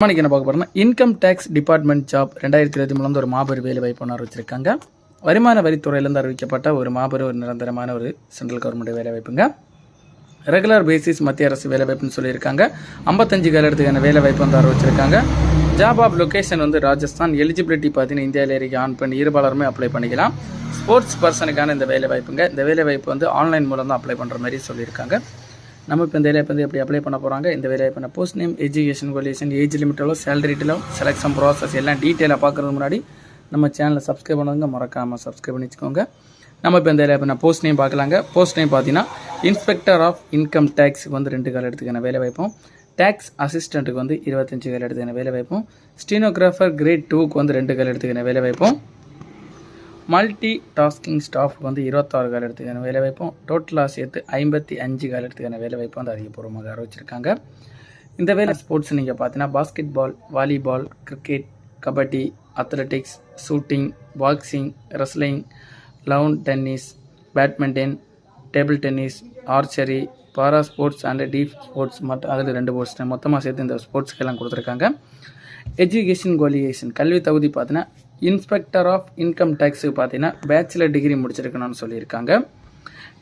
இன்னைக்கு என்ன பார்க்க போறோம்னா இன்கம் டேக்ஸ் டிபார்ட்மெண்ட் ஜாப் 2023 ஒரு மாபெரும் வேலை வாய்ப்பு அறிவிச்சிருக்காங்க. வருமான வரித்துறையிலிருந்து அறிவிக்கப்பட்ட ஒரு மாபெரும் ஒரு நிரந்தரமான ஒரு சென்ட்ரல் கவர்மெண்ட் வேலை வாய்ப்புங்க. ரெகுலர் பேசிஸ் மத்திய அரசு வேலை வாய்ப்புன்னு சொல்லியிருக்காங்க. 55 காலத்துக்கான வேலை வாய்ப்பு அறிவிச்சிருக்காங்க. Job of location Rajasthan. Eligibility பார்த்தீங்கன்னா இந்தியாவில் இருக்க ஆண் பெண் இருபாலருமே அப்ளை பண்ணிக்கலாம். ஸ்போர்ட்ஸ் பர்சனுக்கான இந்த வேலை வாய்ப்புங்க. இந்த வேலை வாய்ப்பு ஆன்லைன் மூலம் தான் அப்ளை பண்ணுற மாதிரி சொல்லியிருக்காங்க. நம்ம இப்போ இந்த வேலையை எப்படி அப்ளை பண்ண போகிறாங்க, இந்த வேலையை பண்ண post name, education qualification, age லிமிட்டோ, சேலரி டீட்டெயிலோ, செலெக்ஷன் ப்ராசஸ் எல்லாம் டீட்டெயிலாக பார்க்குறது முன்னாடி நம்ம சேனலை சப்ஸ்கிரைப் பண்ணுங்க, மறக்காமல் சப்ஸ்கிரைப் பண்ணி வச்சுக்கோங்க. நம்ம இப்போ இந்த வேலையை பண்ண போஸ்ட் நேம் பார்க்கலாங்க. போஸ்ட் நேம் பார்த்தீங்கன்னா இன்ஸ்பெக்டர் ஆஃப் இன்கம் டேக்ஸுக்கு 2 காலத்துக்கான வேலை வாய்ப்பும், டேக்ஸ் அசிஸ்டண்ட்டுக்கு 25 காலத்துக்கான வேலை வாய்ப்பும், ஸ்டீனோகிராஃபர் கிரேட் 2க்கு 2 காலத்துக்கான வேலை வாய்ப்பும், மல்டி டாஸ்கிங் ஸ்டாஃப்க்கு 26 காலத்துக்கான வேலை வாய்ப்பும், டோட்டலாக சேர்த்து 55 காலத்துக்கான வேலை வாய்ப்பு அதிகபூர்வமாக அறிவிச்சிருக்காங்க. இந்த வேலை ஸ்போர்ட்ஸ் நீங்கள் பார்த்தீங்கன்னா basketball, volleyball, cricket, kabaddi, athletics, shooting, boxing, wrestling, lawn tennis, badminton, table tennis, archery, para sports and deaf sports மற்றும் அதில் 2 ஸ்போர்ட்ஸ் மொத்தமாக சேர்த்து இந்த ஸ்போர்ட்ஸ்க்கெல்லாம் கொடுத்துருக்காங்க. எஜுகேஷன் குவாலிஃபிகேஷன் கல்வி தகுதி பார்த்தீங்கன்னா இன்ஸ்பெக்டர் ஆஃப் இன்கம் டேக்ஸுக்கு பார்த்தீங்கன்னா பேச்சுலர் டிகிரி முடிச்சிருக்கணும்னு சொல்லியிருக்காங்க.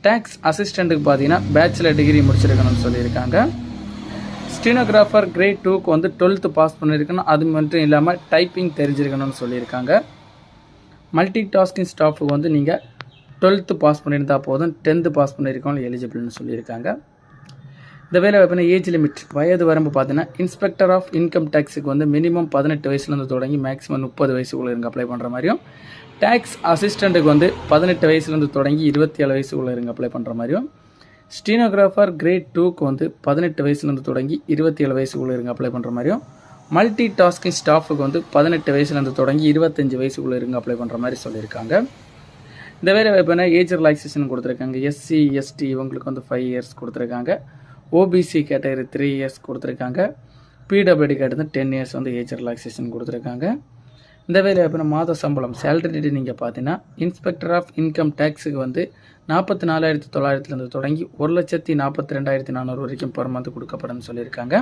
டேக்ஸ் அசிஸ்டண்ட்டுக்கு பார்த்தீங்கன்னா பேச்சுலர் டிகிரி முடிச்சிருக்கணும்னு சொல்லியிருக்காங்க. ஸ்டீனோகிராஃபர் கிரேட் 2க்கு 12th பாஸ் பண்ணியிருக்கணும். அது மட்டும் இல்லாமல் டைப்பிங் தெரிஞ்சிருக்கணும்னு சொல்லியிருக்காங்க. மல்டி டாஸ்கிங் ஸ்டாஃபுக்கு நீங்கள் 12th பாஸ் பண்ணியிருந்தால் போதும், 10th பாஸ் பண்ணியிருக்கணும் எலிஜிபிள்னு சொல்லியிருக்காங்க. இந்த வேலை வாய்ப்புனா ஏஜ் லிமிட் வயது வரம்பு பார்த்தீங்கன்னா இன்ஸ்பெக்டர் ஆஃப் இன்கம் டேக்ஸுக்கு மினிமம் 18 வயசுலேருந்து தொடங்கி மேக்ஸிமம் 30 வயசுக்குள்ளே இருங்க அப்ளை பண்ணுற மாதிரியும், டேக்ஸ் அசிஸ்டண்ட்டுக்கு 18 வயசுலேருந்து தொடங்கி 27 வயசுக்குள்ளே இருங்க அப்ளை பண்ணுற மாதிரியும், ஸ்டீனோகிராஃபர் கிரேட் 2க்கு 18 வயசுலேருந்து தொடங்கி 27 வயசுக்குள்ளே இருங்க அப்ளை பண்ணுற மாதிரியும், மல்டி டாஸ்கிங் ஸ்டாஃபுக்கு 18 வயசுலேருந்து தொடங்கி 25 வயசுக்குள்ளே இருங்க அப்ளை பண்ணுற மாதிரி சொல்லியிருக்காங்க. இந்த வேலை வாய்ப்புனா ஏஜ் ரிலாக்ஸேஷன் கொடுத்துருக்காங்க. எஸ்சி எஸ்டி இவங்களுக்கு 5 இயர்ஸ் கொடுத்துருக்காங்க. ஓபிசி கேட்டகரி 3 இயர்ஸ் கொடுத்துருக்காங்க. பிடபிள்யூடி கேட்டது 10 இயர்ஸ் ஏஜ் ரிலாக்ஸேஷன் கொடுத்துருக்காங்க. இந்த வேலை வாய்ப்புனா மாத சம்பளம் சேலரி டேட் நீங்கள் பார்த்தீங்கன்னா இன்ஸ்பெக்டர் ஆஃப் இன்கம் டேக்ஸுக்கு 44,900 தொடங்கி 1,42,400 வரைக்கும் பெர் மந்த் கொடுக்கப்படும் சொல்லியிருக்காங்க.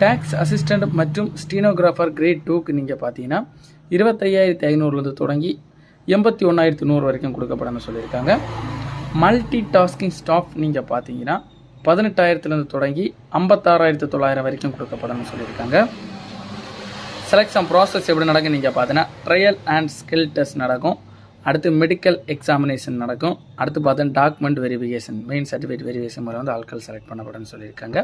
டேக்ஸ் அசிஸ்டண்ட் மற்றும் ஸ்டீனோகிராஃபர் கிரேட் 2க்கு நீங்கள் பார்த்தீங்கன்னா 25,500 தொடங்கி 81,100 வரைக்கும் கொடுக்கப்படும் சொல்லியிருக்காங்க. மல்டி டாஸ்கிங் ஸ்டாஃப் நீங்கள் பார்த்தீங்கன்னா 18,000 தொடங்கி 56,900 வரைக்கும் கொடுக்கப்படும் சொல்லியிருக்காங்க. செலெக்ஷன் ப்ராசஸ் எப்படி நடக்கும் நீங்கள் பார்த்தீங்கன்னா ட்ரையல் அண்ட் ஸ்கில் டெஸ்ட் நடக்கும். அடுத்து மெடிக்கல் எக்ஸாமினேஷன் நடக்கும். அடுத்து பார்த்தீங்கன்னா document verification, main certificate verification மூலம் ஆட்கள் செலக்ட் பண்ணப்படும் சொல்லியிருக்காங்க.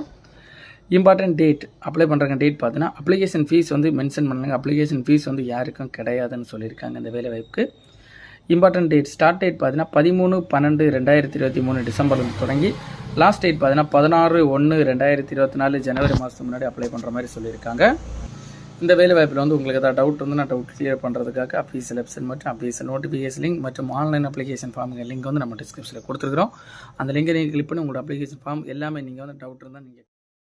இம்பார்ட்டன்ட் டேட் அப்ளை பண்ணுறாங்க டேட் பார்த்தீங்கன்னா அப்ளிகேஷன் ஃபீஸ் மென்ஷன் பண்ணுங்க. அப்ளிகேஷன் ஃபீஸ் யாருக்கும் கிடையாதுன்னு சொல்லியிருக்காங்க. இந்த வேலை வாய்ப்புக்கு இம்பார்ட்டன்ட் டேட் ஸ்டார்ட் டேட் பார்த்தீங்கன்னா 13/12/2023 டிசம்பர்லேருந்து தொடங்கி லாஸ்ட் டேட் பார்த்தீங்கன்னா 16/1/2024 ஜனவரி மாதத்துக்கு முன்னாடி அப்ளை பண்ணுற மாதிரி சொல்லியிருக்காங்க. இந்த வேலை வாய்ப்பில் உங்களுக்கு ஏதாவது டவுட் நான் டவுட் கிளியர் பண்ணுறதுக்காக அஃபீஷியல் வெப்சைட் மற்றும் அஃபீஷியல் நோட்டிஃபிகேஷன் லிங்க் மற்றும் ஆன்லைன் அப்ளிகேஷன் ஃபார்முங்க லிங்க் நம்ம டிஸ்கிரிப்ஷனில் கொடுத்துருக்குறோம். அந்த லிங்கை நீங்கள் கிளிக் பண்ணி உங்களோட அப்ளிகேஷன் ஃபார்ம் எல்லாமே நீங்கள் டவுட் இருந்தால் நீங்கள்